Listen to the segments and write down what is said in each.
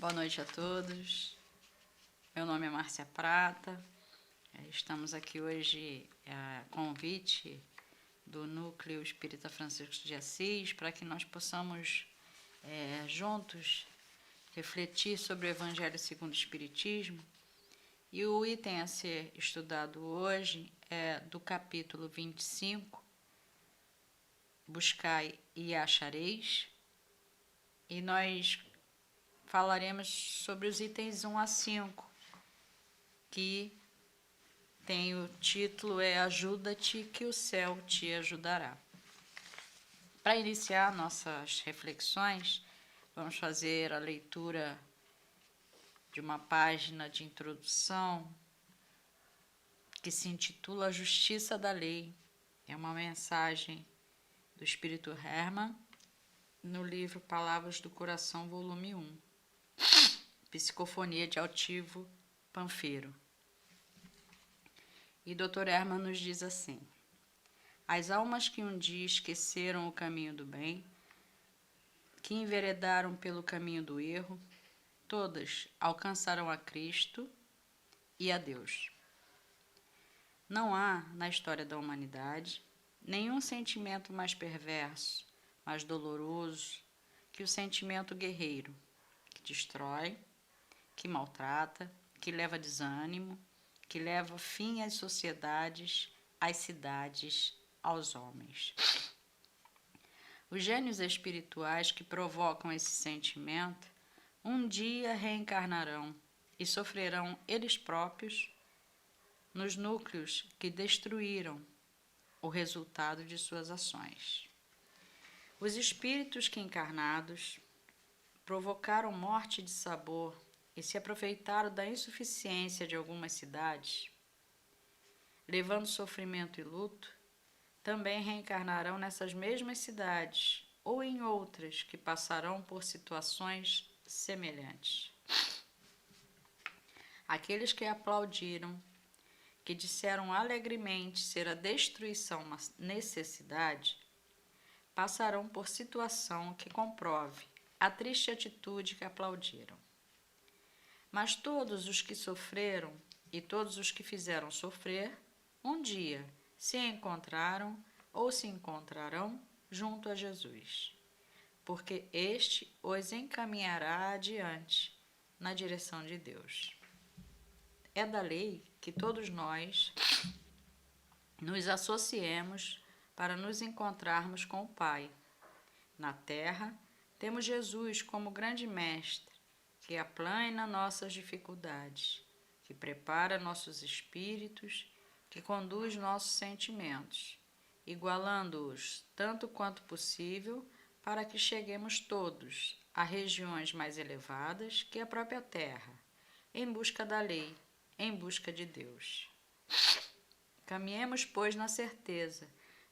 Boa noite a todos. Meu nome é Márcia Prata. Estamos aqui hoje a convite do Núcleo Espírita Francisco de Assis para que nós possamos juntos refletir sobre o Evangelho segundo o Espiritismo. E o item a ser estudado hoje é do capítulo 25, Buscai e achareis, e nós falaremos sobre os itens 1 a 5, que tem o título Ajuda-te que o céu te ajudará. Para iniciar nossas reflexões, vamos fazer a leitura de uma página de introdução que se intitula A Justiça da Lei. É uma mensagem do Espírito Hermann no livro Palavras do Coração, volume 1. Psicofonia de Altivo Panfiro. E Dr. Hermann nos diz assim: as almas que um dia esqueceram o caminho do bem, que enveredaram pelo caminho do erro, todas alcançarão a Cristo e a Deus. Não há, na história da humanidade, nenhum sentimento mais perverso, mais doloroso que o sentimento guerreiro, que destrói, que maltrata, que leva desânimo, que leva fim às sociedades, às cidades, aos homens. Os gênios espirituais que provocam esse sentimento um dia reencarnarão e sofrerão eles próprios nos núcleos que destruíram o resultado de suas ações. Os espíritos que encarnados provocaram morte de sabor e se aproveitaram da insuficiência de algumas cidades, levando sofrimento e luto, também reencarnarão nessas mesmas cidades ou em outras que passarão por situações semelhantes. Aqueles que aplaudiram, que disseram alegremente ser a destruição uma necessidade, passarão por situação que comprove a triste atitude que aplaudiram. Mas todos os que sofreram e todos os que fizeram sofrer, um dia se encontraram ou se encontrarão junto a Jesus, porque este os encaminhará adiante na direção de Deus. É da lei que todos nós nos associemos para nos encontrarmos com o Pai. Na terra, temos Jesus como grande mestre, que aplana nossas dificuldades, que prepara nossos espíritos, que conduz nossos sentimentos, igualando-os tanto quanto possível para que cheguemos todos a regiões mais elevadas que a própria terra, em busca da lei, em busca de Deus. Caminhemos, pois, na certeza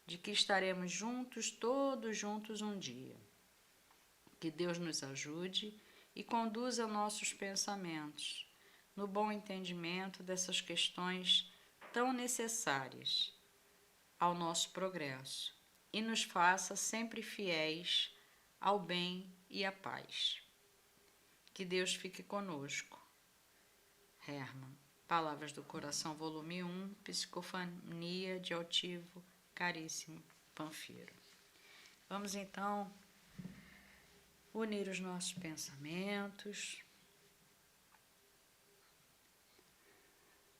de que estaremos juntos, todos juntos um dia. Que Deus nos ajude e conduza nossos pensamentos no bom entendimento dessas questões tão necessárias ao nosso progresso e nos faça sempre fiéis ao bem e à paz. Que Deus fique conosco. Hermann. Palavras do Coração, volume 1, Psicofonia de Altivo Caríssimo Panfiro. Vamos então unir os nossos pensamentos.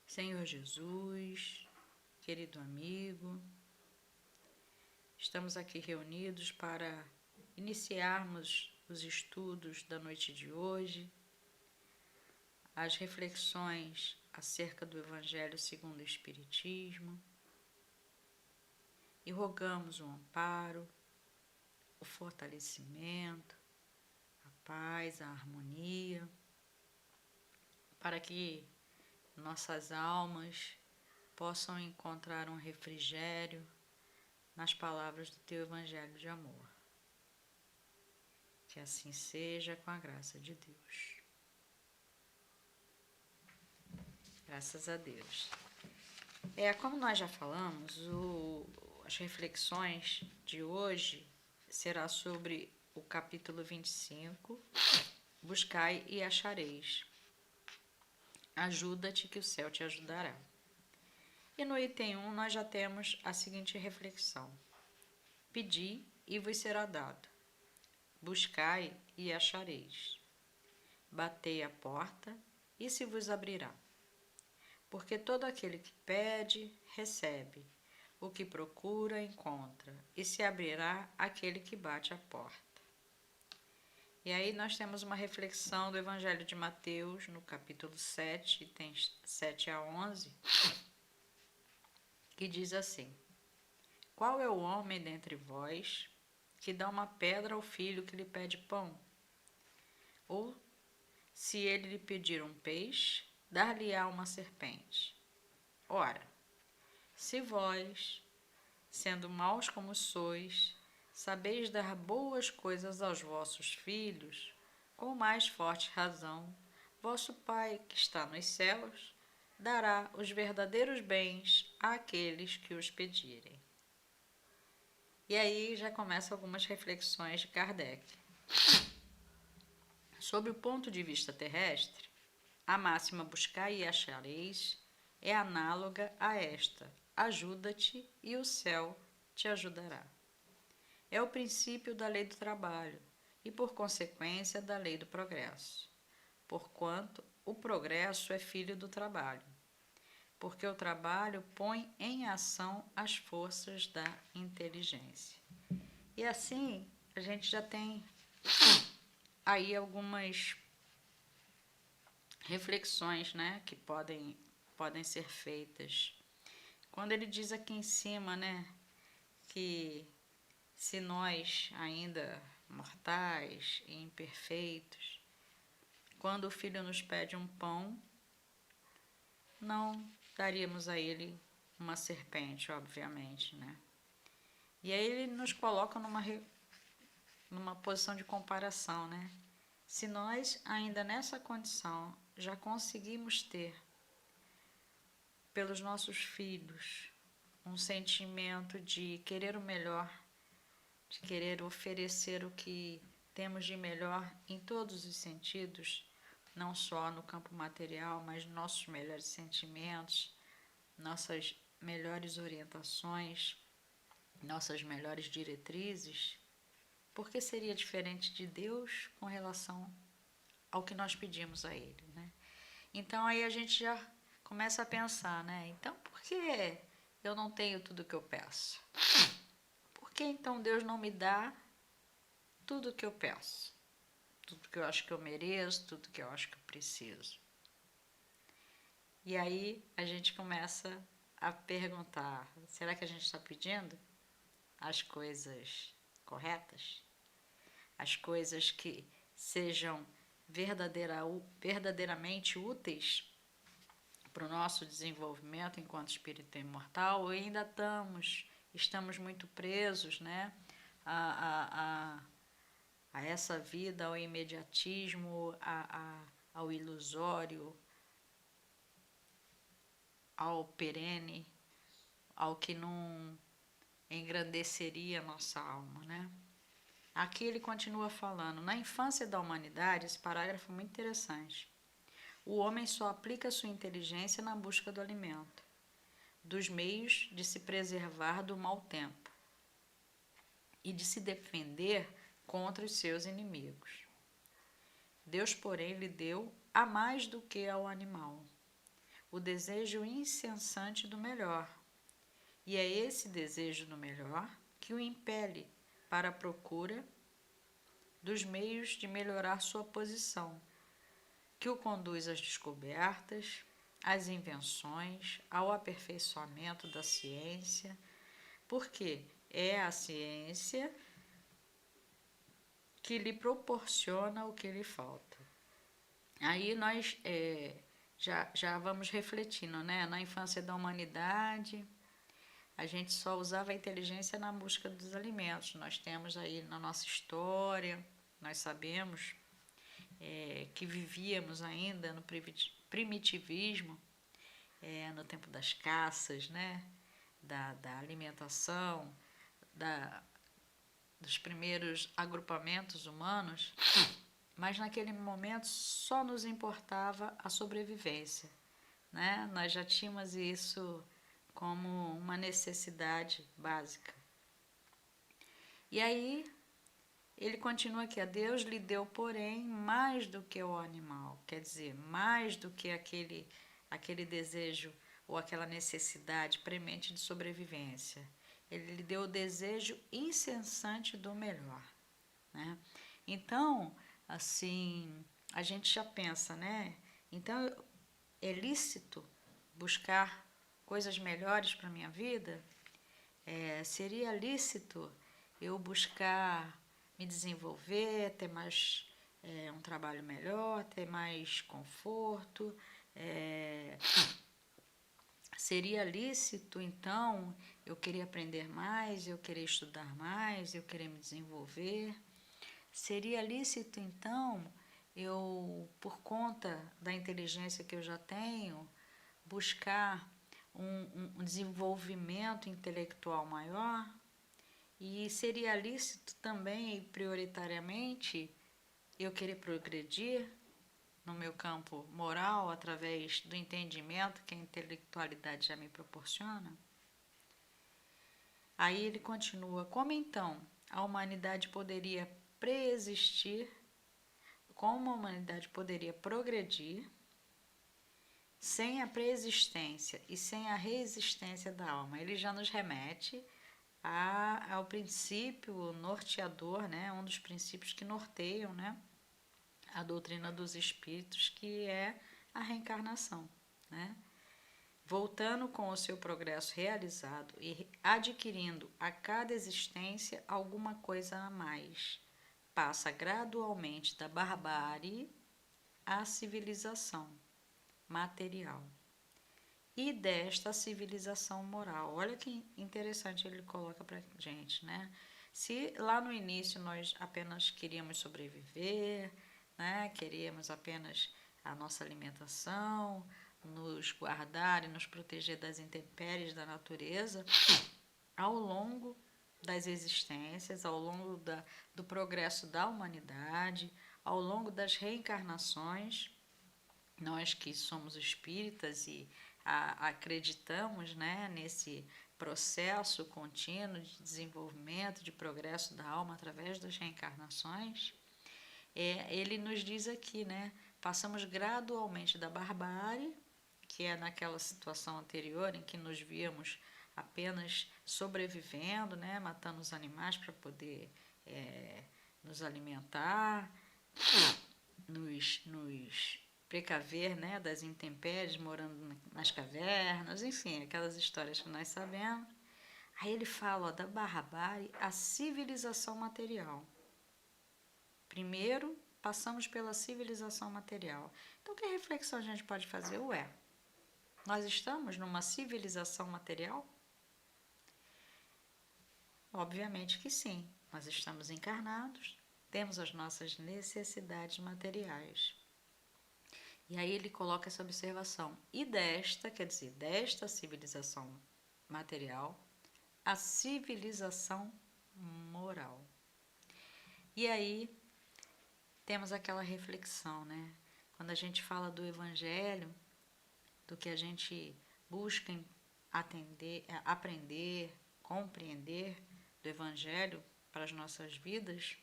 Senhor Jesus, querido amigo, estamos aqui reunidos para iniciarmos os estudos da noite de hoje, as reflexões acerca do Evangelho segundo o Espiritismo, e rogamos o amparo, o fortalecimento, a paz, a harmonia, para que nossas almas possam encontrar um refrigério nas palavras do Teu Evangelho de amor. Que assim seja, com a graça de Deus. Graças a Deus. Como nós já falamos, as reflexões de hoje será sobre o capítulo 25, buscai e achareis. Ajuda-te que o céu te ajudará. E no item 1 nós já temos a seguinte reflexão. Pedi e vos será dado. Buscai e achareis. Batei a porta e se vos abrirá. Porque todo aquele que pede, recebe. O que procura, encontra. E se abrirá aquele que bate a porta. E aí nós temos uma reflexão do Evangelho de Mateus, no capítulo 7, itens 7 a 11, que diz assim: Qual é o homem dentre vós que dá uma pedra ao filho que lhe pede pão? Ou, se ele lhe pedir um peixe, dar-lhe-á uma serpente? Ora, se vós, sendo maus como sois, sabeis dar boas coisas aos vossos filhos, com mais forte razão, vosso Pai que está nos céus dará os verdadeiros bens àqueles que os pedirem. E aí já começam algumas reflexões de Kardec. Sob o ponto de vista terrestre, a máxima buscai e achareis é análoga a esta: ajuda-te e o céu te ajudará. É o princípio da lei do trabalho e, por consequência, da lei do progresso, porquanto o progresso é filho do trabalho, porque o trabalho põe em ação as forças da inteligência. E assim, a gente já tem aí algumas reflexões, né, que podem ser feitas. Quando ele diz aqui em cima, né, que se nós, ainda mortais e imperfeitos, quando o Filho nos pede um pão, não daríamos a ele uma serpente, obviamente, né? E aí ele nos coloca numa posição de comparação, né? Se nós, ainda nessa condição, já conseguimos ter, pelos nossos filhos, um sentimento de querer o melhor, de querer oferecer o que temos de melhor em todos os sentidos, não só no campo material, mas nossos melhores sentimentos, nossas melhores orientações, nossas melhores diretrizes, por que seria diferente de Deus com relação ao que nós pedimos a Ele, né? Então aí a gente já começa a pensar, né? Então por que eu não tenho tudo o que eu peço? Por que então Deus não me dá tudo o que eu peço? Tudo que eu acho que eu mereço, tudo que eu acho que eu preciso. E aí a gente começa a perguntar, será que a gente está pedindo as coisas corretas? As coisas que sejam verdadeiramente úteis para o nosso desenvolvimento enquanto espírito imortal, ou ainda estamos muito presos, né, a essa vida, ao imediatismo, ao ilusório, ao perene, ao que não engrandeceria a nossa alma, né? Aqui ele continua falando, na infância da humanidade, esse parágrafo é muito interessante. O homem só aplica sua inteligência na busca do alimento, dos meios de se preservar do mau tempo e de se defender contra os seus inimigos. Deus, porém, lhe deu a mais do que ao animal, o desejo incessante do melhor. E é esse desejo do melhor que o impele para a procura dos meios de melhorar sua posição, que o conduz às descobertas, às invenções, ao aperfeiçoamento da ciência, porque é a ciência que lhe proporciona o que lhe falta. Aí nós já vamos refletindo, né? Na infância da humanidade, a gente só usava a inteligência na busca dos alimentos. Nós temos aí na nossa história, nós sabemos que vivíamos ainda no primitivismo, no tempo das caças, né? Da alimentação, dos primeiros agrupamentos humanos, mas naquele momento só nos importava a sobrevivência, né? Nós já tínhamos isso como uma necessidade básica. E aí ele continua aqui: a Deus lhe deu, porém, mais do que o animal, quer dizer, mais do que aquele desejo ou aquela necessidade premente de sobrevivência. Ele lhe deu o desejo incessante do melhor, né? Então, assim, a gente já pensa, né? Então, é lícito buscar coisas melhores para a minha vida? Seria lícito eu buscar me desenvolver, ter mais um trabalho melhor, ter mais conforto? Seria lícito, então, eu querer aprender mais, eu querer estudar mais, eu querer me desenvolver? Seria lícito, então, eu, por conta da inteligência que eu já tenho, buscar um desenvolvimento intelectual maior? E seria lícito também, prioritariamente, eu querer progredir no meu campo moral através do entendimento que a intelectualidade já me proporciona? Aí ele continua: como então a humanidade poderia preexistir, como a humanidade poderia progredir sem a preexistência e sem a reexistência da alma? Ele já nos remete ao princípio norteador, né? Um dos princípios que norteiam, né, a doutrina dos espíritos, que é a reencarnação, né? Voltando com o seu progresso realizado e adquirindo a cada existência alguma coisa a mais, passa gradualmente da barbárie à civilização material e desta civilização moral. Olha que interessante ele coloca para gente, né? Se lá no início nós apenas queríamos sobreviver, né? Queríamos apenas a nossa alimentação, nos guardar e nos proteger das intempéries da natureza, ao longo das existências, ao longo do progresso da humanidade, ao longo das reencarnações, nós que somos espíritas e acreditamos, né, nesse processo contínuo de desenvolvimento, de progresso da alma através das reencarnações, ele nos diz aqui, né, passamos gradualmente da barbárie, que é naquela situação anterior em que nos víamos apenas sobrevivendo, né, matando os animais para poder nos alimentar, nos precaver, né, das intempéries, morando nas cavernas, enfim, aquelas histórias que nós sabemos. Aí ele fala, ó, da barbárie à civilização material. Primeiro, passamos pela civilização material. Então, que reflexão a gente pode fazer? Ué, nós estamos numa civilização material? Obviamente que sim. Nós estamos encarnados, temos as nossas necessidades materiais. E aí ele coloca essa observação. E desta, quer dizer, desta civilização material, a civilização moral. E aí temos aquela reflexão, né? Quando a gente fala do evangelho, do que a gente busca aprender, compreender do evangelho para as nossas vidas,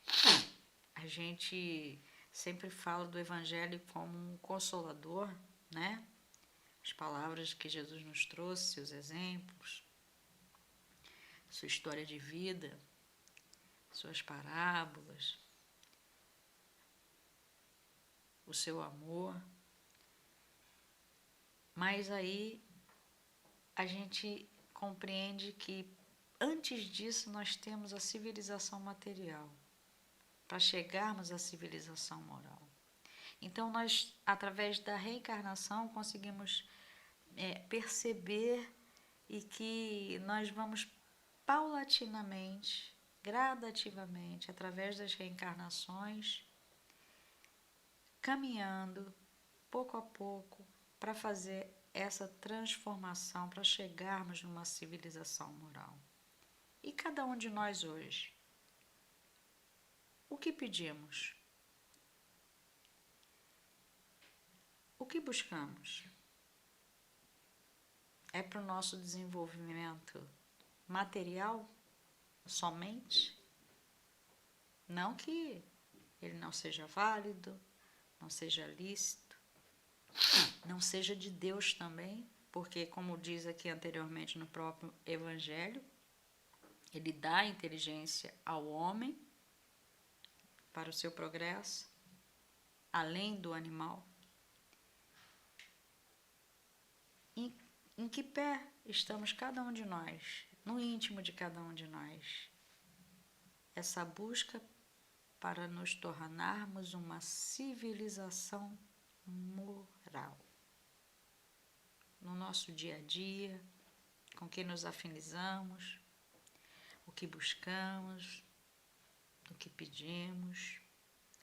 a gente sempre fala do evangelho como um consolador, né? As palavras que Jesus nos trouxe, seus exemplos, sua história de vida, suas parábolas, o seu amor. Mas aí a gente compreende que antes disso nós temos a civilização material, para chegarmos à civilização moral. Então nós, através da reencarnação, conseguimos perceber e que nós vamos paulatinamente, gradativamente, através das reencarnações, caminhando pouco a pouco para fazer essa transformação, para chegarmos numa civilização moral. E cada um de nós hoje, o que pedimos? O que buscamos? É para o nosso desenvolvimento material somente? Não que ele não seja válido, não seja lícito, não seja de Deus também, porque, como diz aqui anteriormente no próprio Evangelho, ele dá inteligência ao homem para o seu progresso, além do animal. Em que pé estamos cada um de nós, no íntimo de cada um de nós? Essa busca para nos tornarmos uma civilização moral. No nosso dia a dia, com quem nos afinizamos, o que buscamos, o que pedimos,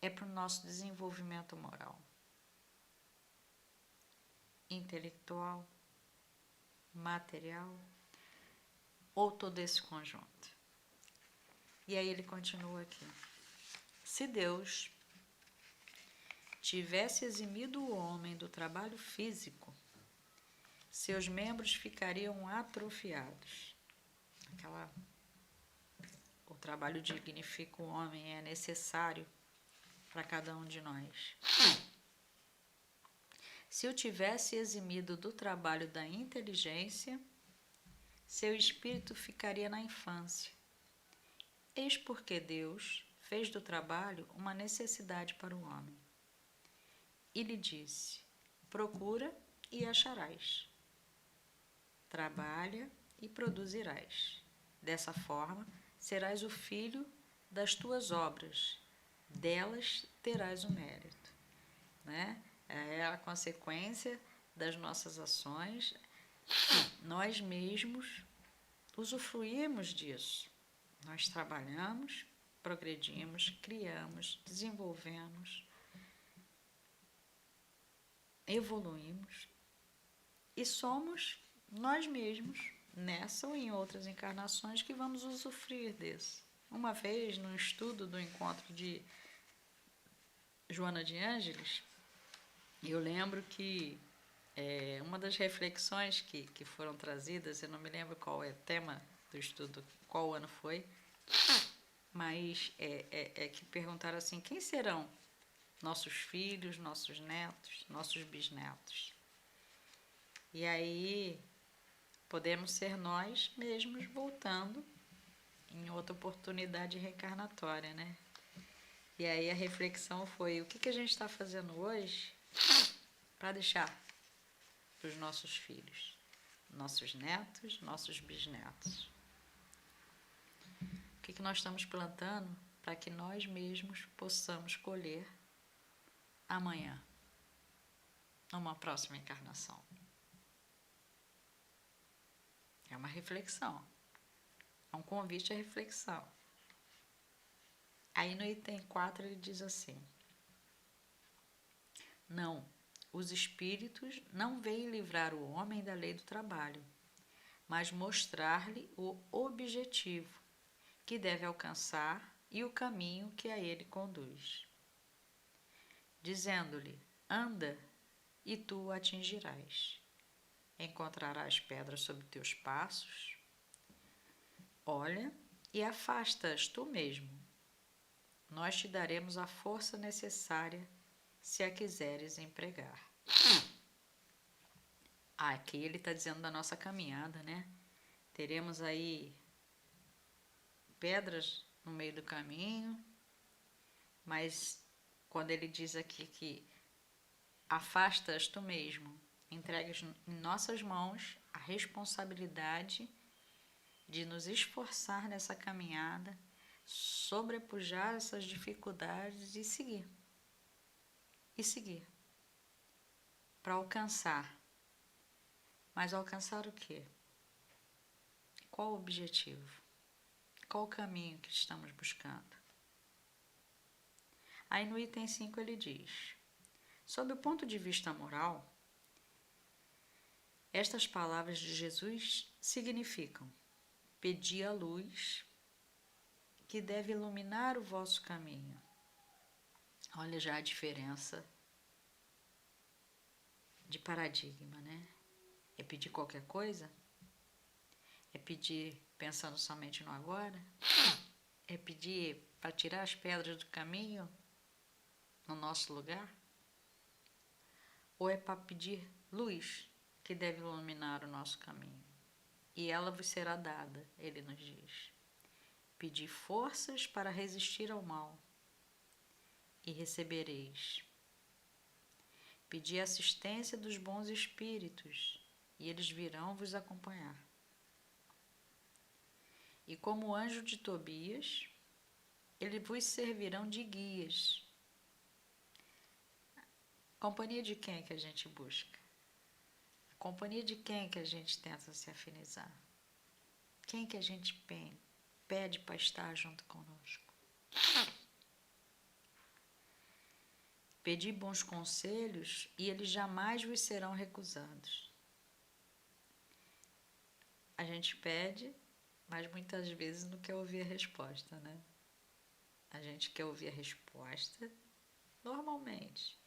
é para o nosso desenvolvimento moral, intelectual, material, ou todo esse conjunto. E aí ele continua aqui. Se Deus tivesse eximido o homem do trabalho físico, seus membros ficariam atrofiados. O trabalho dignifica o homem, é necessário para cada um de nós. Se o tivesse eximido do trabalho da inteligência, seu espírito ficaria na infância. Eis porque Deus fez do trabalho uma necessidade para o homem. E lhe disse: procura e acharás. Trabalha e produzirás. Dessa forma, serás o filho das tuas obras, delas terás o mérito. Né? É a consequência das nossas ações. Nós mesmos usufruímos disso. Nós trabalhamos, progredimos, criamos, desenvolvemos, evoluímos e somos nós mesmos, nessa ou em outras encarnações, que vamos usufruir disso. Uma vez, no estudo do encontro de Joana de Ângeles, eu lembro que uma das reflexões que foram trazidas, eu não me lembro qual é o tema do estudo, qual ano foi, mas que perguntaram assim: quem serão nossos filhos, nossos netos, nossos bisnetos? E aí podemos ser nós mesmos voltando em outra oportunidade reencarnatória, né? E aí a reflexão foi: o que a gente está fazendo hoje para deixar para os nossos filhos, nossos netos, nossos bisnetos? O que nós estamos plantando para que nós mesmos possamos colher amanhã, numa próxima encarnação? É uma reflexão, é um convite à reflexão. Aí no item 4 ele diz assim: não, os espíritos não veem livrar o homem da lei do trabalho, mas mostrar-lhe o objetivo que deve alcançar e o caminho que a ele conduz, dizendo-lhe: anda e tu o atingirás. Encontrarás pedras sob teus passos. Olha e afasta-as tu mesmo. Nós te daremos a força necessária se a quiseres empregar. Aqui ele está dizendo da nossa caminhada, né? Teremos aí pedras no meio do caminho, mas quando ele diz aqui que afasta-as tu mesmo, entregas em nossas mãos a responsabilidade de nos esforçar nessa caminhada, sobrepujar essas dificuldades e seguir. E seguir. Para alcançar. Mas alcançar o quê? Qual o objetivo? Qual o caminho que estamos buscando? Aí no item 5 ele diz: sob o ponto de vista moral, estas palavras de Jesus significam: pedi a luz que deve iluminar o vosso caminho. Olha já a diferença de paradigma, né? É pedir qualquer coisa? É pedir pensando somente no agora? É pedir para tirar as pedras do caminho no nosso lugar? Ou é para pedir luz que deve iluminar o nosso caminho? E ela vos será dada, ele nos diz. Pedi forças para resistir ao mal e recebereis. Pedi assistência dos bons espíritos e eles virão vos acompanhar. E como o anjo de Tobias, eles vos servirão de guias. Companhia de quem é que a gente busca? A companhia de quem é que a gente tenta se afinizar? Quem que a gente pede para estar junto conosco? Pedi bons conselhos e eles jamais vos serão recusados. A gente pede, mas muitas vezes não quer ouvir a resposta, né? A gente quer ouvir a resposta, normalmente,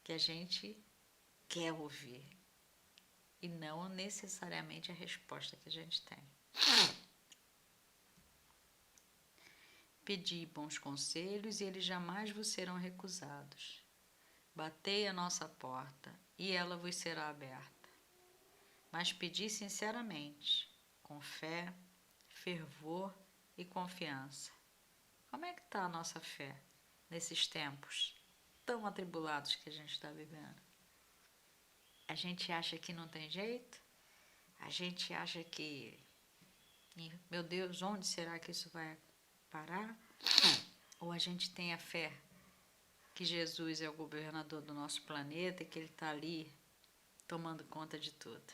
que a gente quer ouvir, e não necessariamente a resposta que a gente tem. Pedi bons conselhos e eles jamais vos serão recusados. Batei a nossa porta e ela vos será aberta. Mas pedi sinceramente, com fé, fervor e confiança. Como é que está a nossa fé nesses tempos tão atribulados que a gente está vivendo? A gente acha que não tem jeito? A gente acha que, meu Deus, onde será que isso vai parar? Ou a gente tem a fé que Jesus é o governador do nosso planeta e que ele está ali tomando conta de tudo?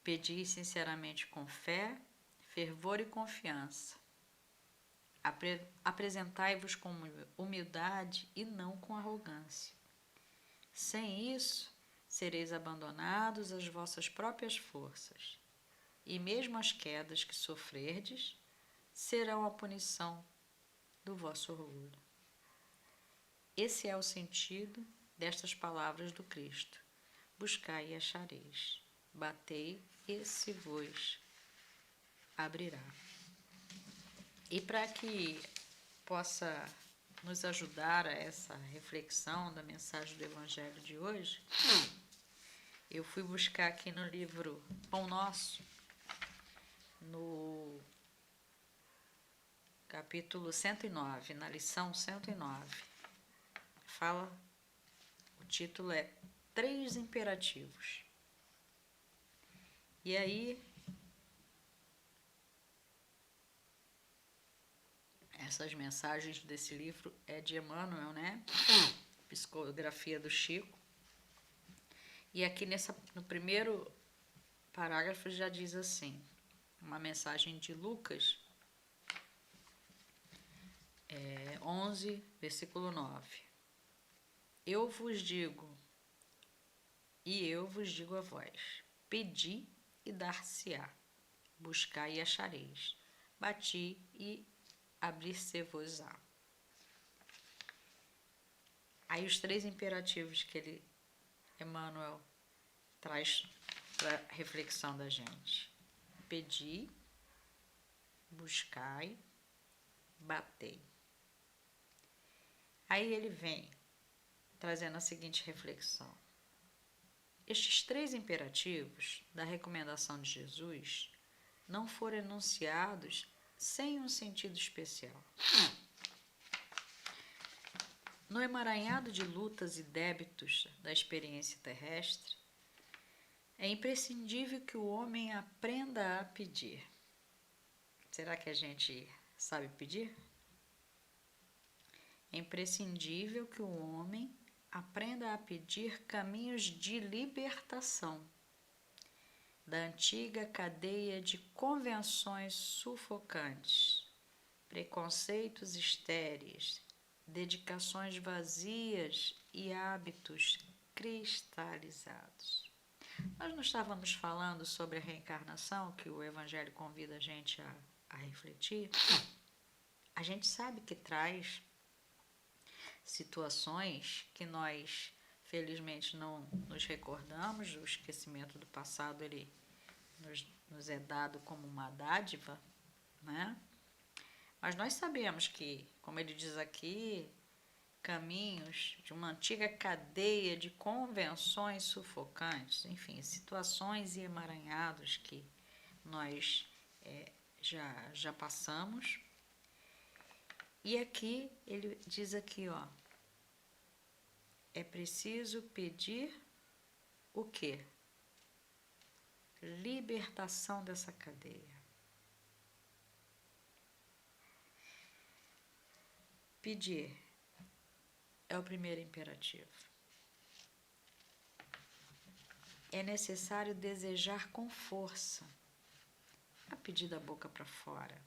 Pedi sinceramente com fé, fervor e confiança. Apresentai-vos com humildade e não com arrogância. Sem isso, sereis abandonados às vossas próprias forças, e mesmo as quedas que sofrerdes serão a punição do vosso orgulho. Esse é o sentido destas palavras do Cristo. Buscai e achareis. Batei e se vos abrirá. E para que possa nos ajudar a essa reflexão da mensagem do Evangelho de hoje, eu fui buscar aqui no livro Pão Nosso, no capítulo 109, na lição 109. O título é 3 imperativos. E aí, essas mensagens desse livro é de Emmanuel, né? Psicografia do Chico. E aqui no primeiro parágrafo já diz assim, uma mensagem de Lucas 11, versículo 9. Eu vos digo a vós, pedi e dar-se-á, buscai e achareis, bati e abrir-se-vos-á. Aí os 3 imperativos que Emmanuel traz para reflexão da gente. Pedi, buscai, batei. Aí ele vem trazendo a seguinte reflexão. Estes 3 imperativos da recomendação de Jesus não foram enunciados sem um sentido especial. No emaranhado de lutas e débitos da experiência terrestre, é imprescindível que o homem aprenda a pedir. Será que a gente sabe pedir? É imprescindível que o homem aprenda a pedir caminhos de libertação da antiga cadeia de convenções sufocantes, preconceitos estéreis, dedicações vazias e hábitos cristalizados. Nós não estávamos falando sobre a reencarnação, que o Evangelho convida a gente a refletir? A gente sabe que traz situações que nós, felizmente, não nos recordamos. O esquecimento do passado, ele nos é dado como uma dádiva, né? Mas nós sabemos que, como ele diz aqui, caminhos de uma antiga cadeia de convenções sufocantes, enfim, situações e emaranhados que nós já passamos. E aqui ele diz aqui, ó, é preciso pedir o quê? Libertação dessa cadeia. Pedir é o primeiro imperativo. É necessário desejar com força. Não é pedir da boca para fora,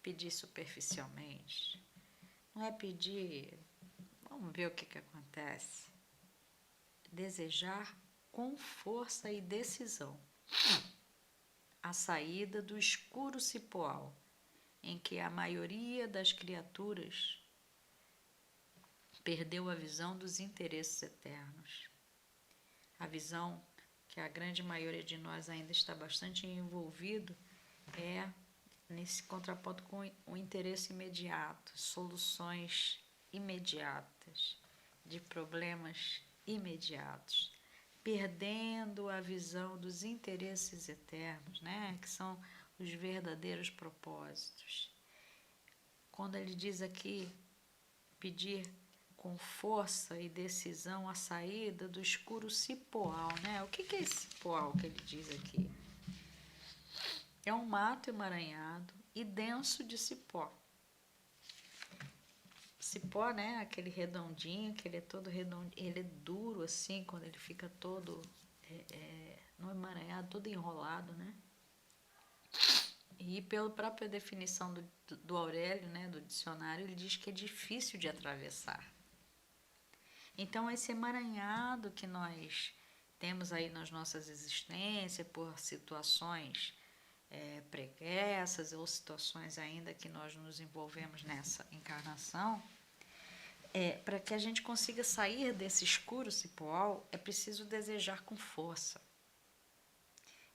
pedir superficialmente. Não é pedir, vamos ver o que acontece. Desejar com força e decisão a saída do escuro cipoal em que a maioria das criaturas perdeu a visão dos interesses eternos. A visão que a grande maioria de nós ainda está bastante envolvido é nesse contraponto com o interesse imediato, soluções imediatas de problemas imediatos, perdendo a visão dos interesses eternos, né, que são os verdadeiros propósitos. Quando ele diz aqui, pedir com força e decisão a saída do escuro cipoal, né? O que é esse cipoal que ele diz aqui? É um mato emaranhado e denso de cipó. Cipó, né? Aquele redondinho, que ele é todo redondinho, ele é duro assim, quando ele fica todo não emaranhado, todo enrolado, né? E pela própria definição do Aurélio, né, do dicionário, ele diz que é difícil de atravessar. Então, esse emaranhado que nós temos aí nas nossas existências, por situações pregressas ou situações ainda que nós nos envolvemos nessa encarnação, para que a gente consiga sair desse escuro cipoal, é preciso desejar com força.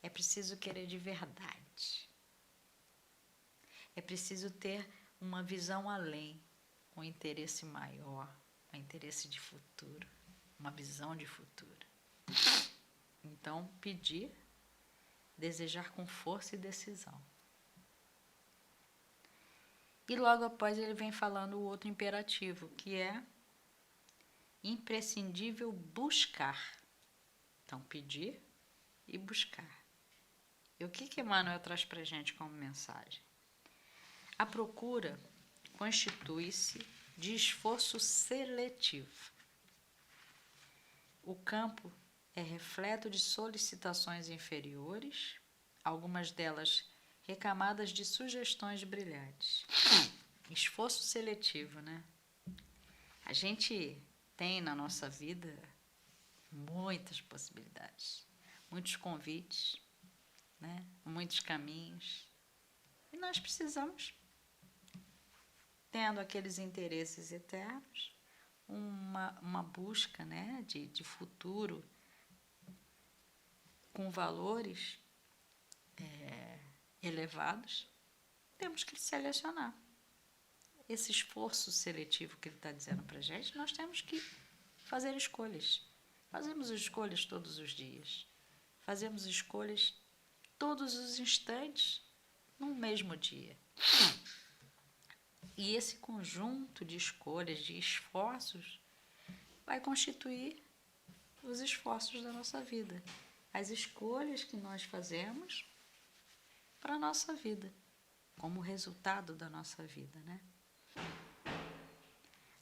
É preciso querer de verdade. É preciso ter uma visão além, um interesse maior, um interesse de futuro, uma visão de futuro. Então, pedir, desejar com força e decisão. E logo após ele vem falando o outro imperativo, que é imprescindível buscar. Então, pedir e buscar. E o que Emmanuel traz para a gente como mensagem? A procura constitui-se de esforço seletivo. O campo é repleto de solicitações inferiores, algumas delas recamadas de sugestões brilhantes. Esforço seletivo, né? A gente tem na nossa vida muitas possibilidades, muitos convites, né? Muitos caminhos. E nós precisamos, tendo aqueles interesses eternos, uma busca, né, de futuro com valores elevados, temos que selecionar. Esse esforço seletivo que ele está dizendo para a gente, nós temos que fazer escolhas. Fazemos escolhas todos os dias. Fazemos escolhas todos os instantes, no mesmo dia. E esse conjunto de escolhas, de esforços, vai constituir os esforços da nossa vida. As escolhas que nós fazemos para a nossa vida, como resultado da nossa vida, né?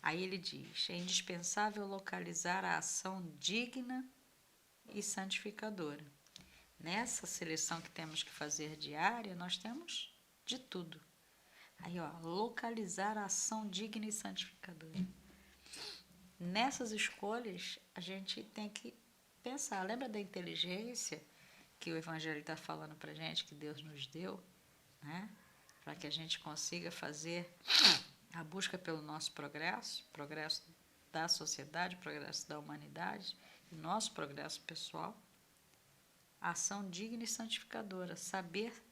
Aí ele diz, é indispensável localizar a ação digna e santificadora. Nessa seleção que temos que fazer diária, nós temos de tudo. Aí, ó, localizar a ação digna e santificadora. Nessas escolhas, a gente tem que pensar. Lembra da inteligência que o Evangelho está falando para a gente, que Deus nos deu, né? Para que a gente consiga fazer a busca pelo nosso progresso, progresso da sociedade, progresso da humanidade, e nosso progresso pessoal, ação digna e santificadora, saber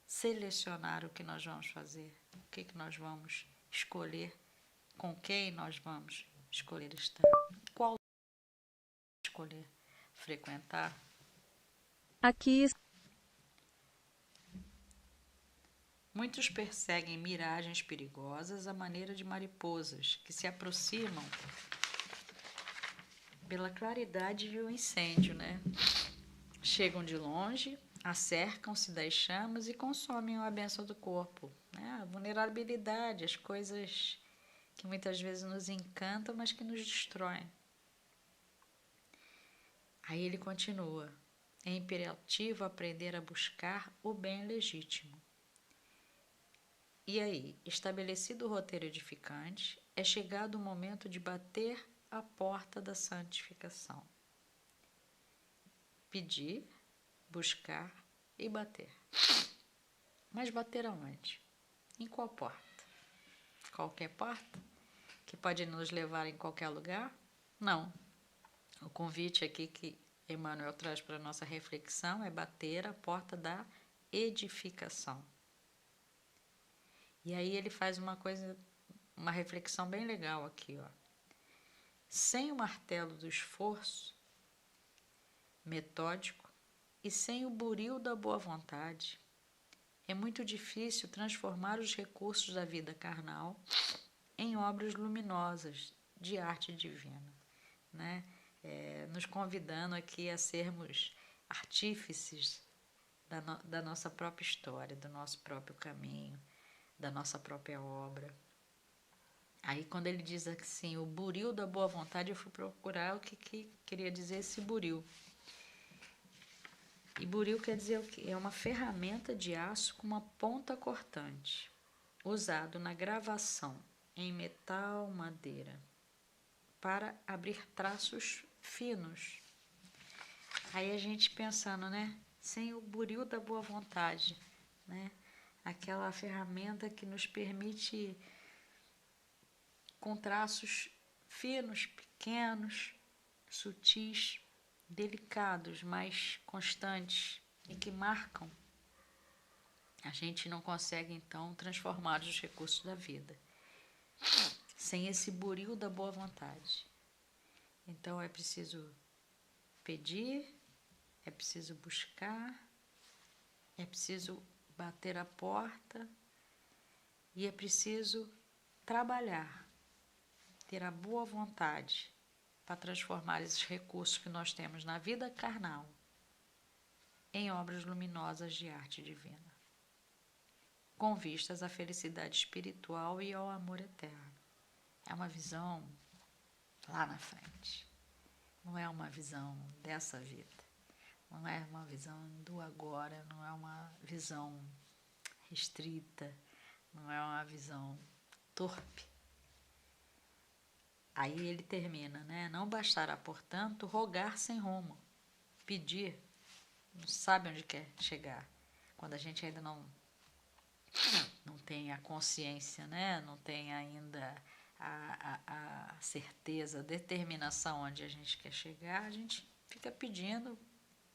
selecionar o que nós vamos fazer, o que nós vamos escolher, com quem nós vamos escolher estar, qual escolher frequentar. Aqui Muitos perseguem miragens perigosas à maneira de mariposas que se aproximam pela claridade de um incêndio, né? Chegam de longe, acercam-se das chamas e consomem a bênção do corpo, né? A vulnerabilidade, as coisas que muitas vezes nos encantam, mas que nos destroem. Aí ele continua: é imperativo aprender a buscar o bem legítimo. E aí, estabelecido o roteiro edificante, é chegado o momento de bater a porta da santificação. Pedir, buscar e bater. Mas bater aonde? Em qual porta? Qualquer porta? Que pode nos levar em qualquer lugar? Não. O convite aqui que Emmanuel traz para a nossa reflexão é bater a porta da edificação. E aí ele faz uma reflexão bem legal aqui, ó. Sem o martelo do esforço metódico e sem o buril da boa vontade, é muito difícil transformar os recursos da vida carnal em obras luminosas de arte divina, né? Nos convidando aqui a sermos artífices da nossa própria história, do nosso próprio caminho, da nossa própria obra. Aí quando ele diz assim, o buril da boa vontade, eu fui procurar o que queria dizer esse buril. E buril quer dizer o quê? É uma ferramenta de aço com uma ponta cortante, usado na gravação em metal, madeira, para abrir traços finos. Aí a gente pensando, né? Sem o buril da boa vontade, né? Aquela ferramenta que nos permite, com traços finos, pequenos, sutis, delicados, mas constantes e que marcam, a gente não consegue então transformar os recursos da vida sem esse buril da boa vontade. Então é preciso pedir, é preciso buscar, é preciso bater a porta e é preciso trabalhar, ter a boa vontade para transformar esses recursos que nós temos na vida carnal em obras luminosas de arte divina, com vistas à felicidade espiritual e ao amor eterno. É uma visão lá na frente, não é uma visão dessa vida, não é uma visão do agora, não é uma visão restrita, não é uma visão torpe. Aí ele termina, né? Não bastará, portanto, rogar sem rumo, pedir, não sabe onde quer chegar. Quando a gente ainda não tem a consciência, né? Não tem ainda a certeza, a determinação onde a gente quer chegar, a gente fica pedindo,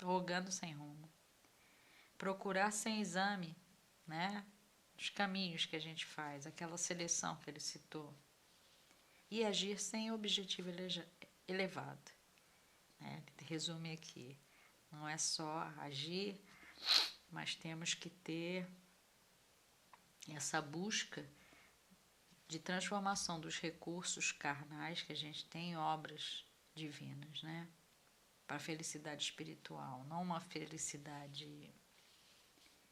rogando sem rumo. Procurar sem exame, né? Os caminhos que a gente faz, aquela seleção que ele citou. E agir sem objetivo elevado. Né? Ele resume aqui. Não é só agir, mas temos que ter essa busca de transformação dos recursos carnais que a gente tem em obras divinas, né? Para a felicidade espiritual, não uma felicidade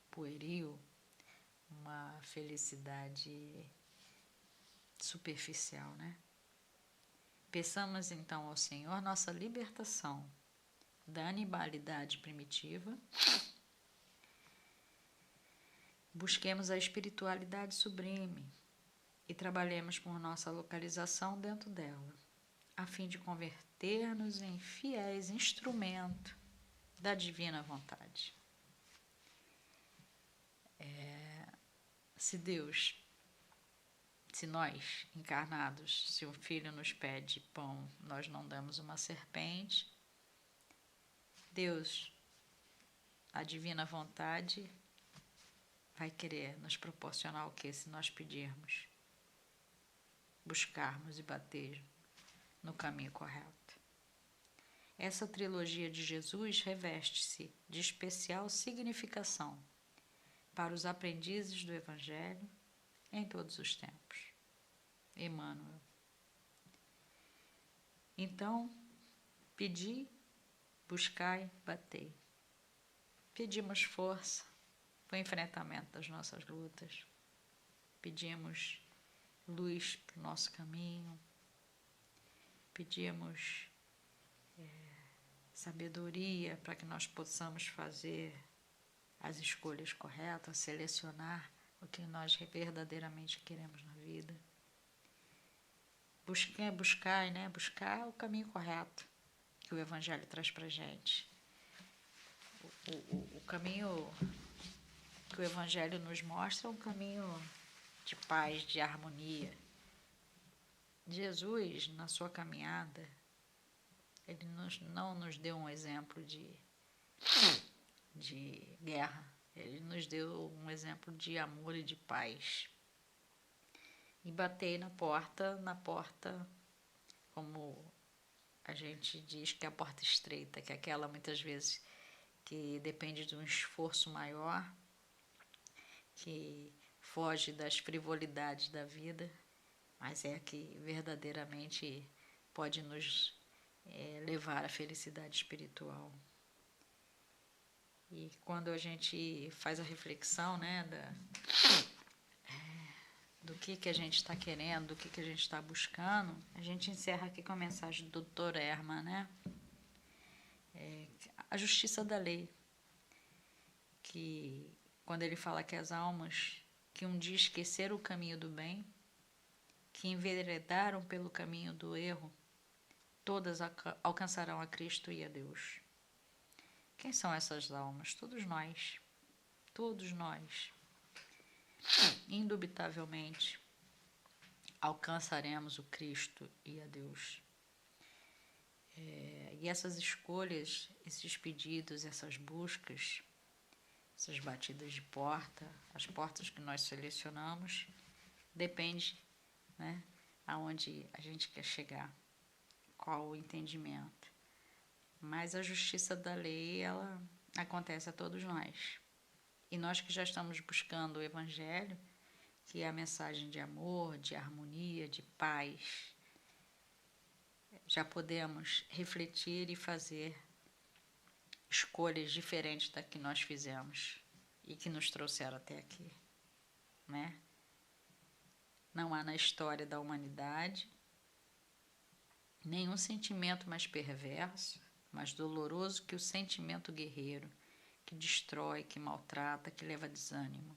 pueril, uma felicidade superficial, né? Peçamos então ao Senhor nossa libertação da animalidade primitiva. Busquemos a espiritualidade sublime e trabalhemos por nossa localização dentro dela, a fim de converter-nos em fiéis instrumento da divina vontade. Se Deus Se nós, encarnados, se um filho nos pede pão, nós não damos uma serpente, Deus, a divina vontade, vai querer nos proporcionar o que se nós pedirmos, buscarmos e bater no caminho correto. Essa trilogia de Jesus reveste-se de especial significação para os aprendizes do Evangelho em todos os tempos. Emmanuel. Então, pedi, buscai, batei. Pedimos força para o enfrentamento das nossas lutas. Pedimos luz para o nosso caminho. Pedimos sabedoria para que nós possamos fazer as escolhas corretas, selecionar o que nós verdadeiramente queremos na vida. Buscar o caminho correto que o Evangelho traz para a gente. O caminho que o Evangelho nos mostra é um caminho de paz, de harmonia. Jesus, na sua caminhada, ele não nos deu um exemplo de guerra, ele nos deu um exemplo de amor e de paz. E batei na porta, como a gente diz que é a porta estreita, que é aquela muitas vezes que depende de um esforço maior, que foge das frivolidades da vida, mas é a que verdadeiramente pode nos levar à felicidade espiritual. E quando a gente faz a reflexão, né, do que a gente está querendo, do que a gente está buscando, a gente encerra aqui com a mensagem do Dr. Herman, né? A justiça da lei, que quando ele fala que as almas que um dia esqueceram o caminho do bem, que enveredaram pelo caminho do erro, todas alcançarão a Cristo e a Deus. Quem são essas almas? Todos nós. Todos nós. Indubitavelmente, alcançaremos o Cristo e a Deus. E essas escolhas, esses pedidos, essas buscas, essas batidas de porta, as portas que nós selecionamos, depende, né, aonde a gente quer chegar, qual o entendimento. Mas a justiça da lei, ela acontece a todos nós. E nós que já estamos buscando o Evangelho, que é a mensagem de amor, de harmonia, de paz, já podemos refletir e fazer escolhas diferentes da que nós fizemos e que nos trouxeram até aqui, né? Não há na história da humanidade nenhum sentimento mais perverso, mais doloroso que o sentimento guerreiro, que destrói, que maltrata, que leva desânimo,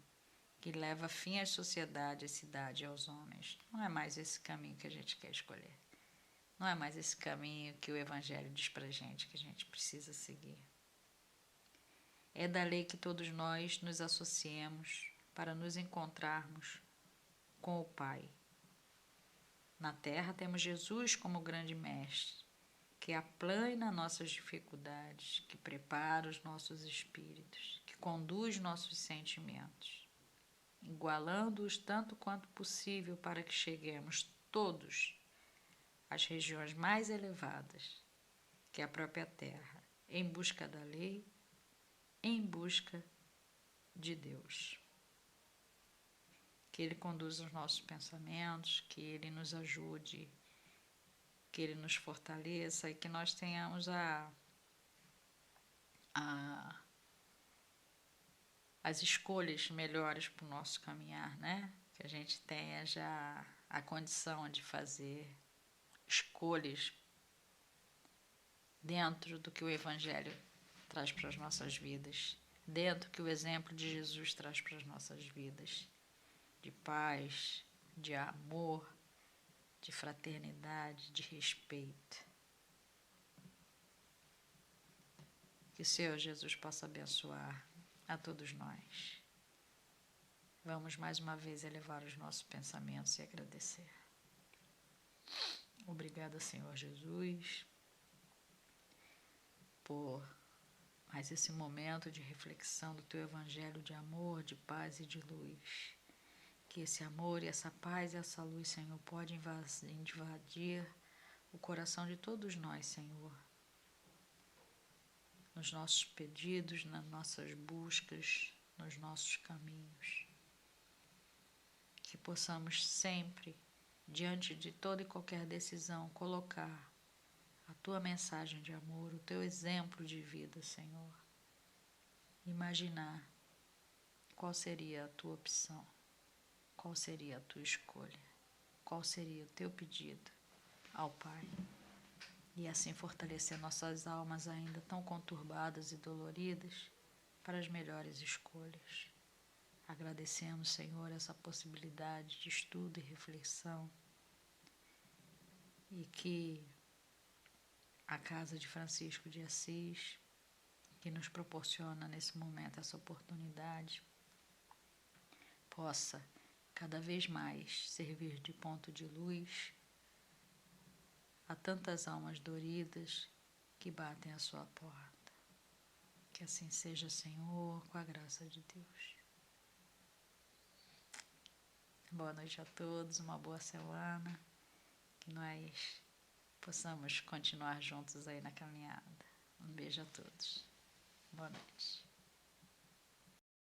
que leva fim à sociedade, à cidade e aos homens. Não é mais esse caminho que a gente quer escolher. Não é mais esse caminho que o Evangelho diz pra gente que a gente precisa seguir. É da lei que todos nós nos associemos para nos encontrarmos com o Pai. Na terra temos Jesus como grande mestre, que aplana nossas dificuldades, que prepara os nossos espíritos, que conduz nossos sentimentos, igualando-os tanto quanto possível para que cheguemos todos às regiões mais elevadas, que é a própria terra, em busca da lei, em busca de Deus. Que Ele conduza os nossos pensamentos, que Ele nos ajude, que Ele nos fortaleça e que nós tenhamos as escolhas melhores para o nosso caminhar, né? Que a gente tenha já a condição de fazer escolhas dentro do que o Evangelho traz para as nossas vidas, dentro do que o exemplo de Jesus traz para as nossas vidas, de paz, de amor, de fraternidade, de respeito. Que o Senhor Jesus possa abençoar a todos nós. Vamos mais uma vez elevar os nossos pensamentos e agradecer. Obrigada, Senhor Jesus, por mais esse momento de reflexão do Teu Evangelho de amor, de paz e de luz. Que esse amor e essa paz e essa luz, Senhor, pode invadir o coração de todos nós, Senhor. Nos nossos pedidos, nas nossas buscas, nos nossos caminhos. Que possamos sempre, diante de toda e qualquer decisão, colocar a Tua mensagem de amor, o Teu exemplo de vida, Senhor. Imaginar qual seria a Tua opção, qual seria a Tua escolha, qual seria o Teu pedido ao Pai. E assim fortalecer nossas almas ainda tão conturbadas e doloridas para as melhores escolhas. Agradecemos, Senhor, essa possibilidade de estudo e reflexão e que a Casa de Francisco de Assis, que nos proporciona nesse momento essa oportunidade, possa cada vez mais servir de ponto de luz a tantas almas doridas que batem à sua porta. Que assim seja, Senhor, com a graça de Deus. Boa noite a todos, uma boa semana, que nós possamos continuar juntos aí na caminhada. Um beijo a todos. Boa noite.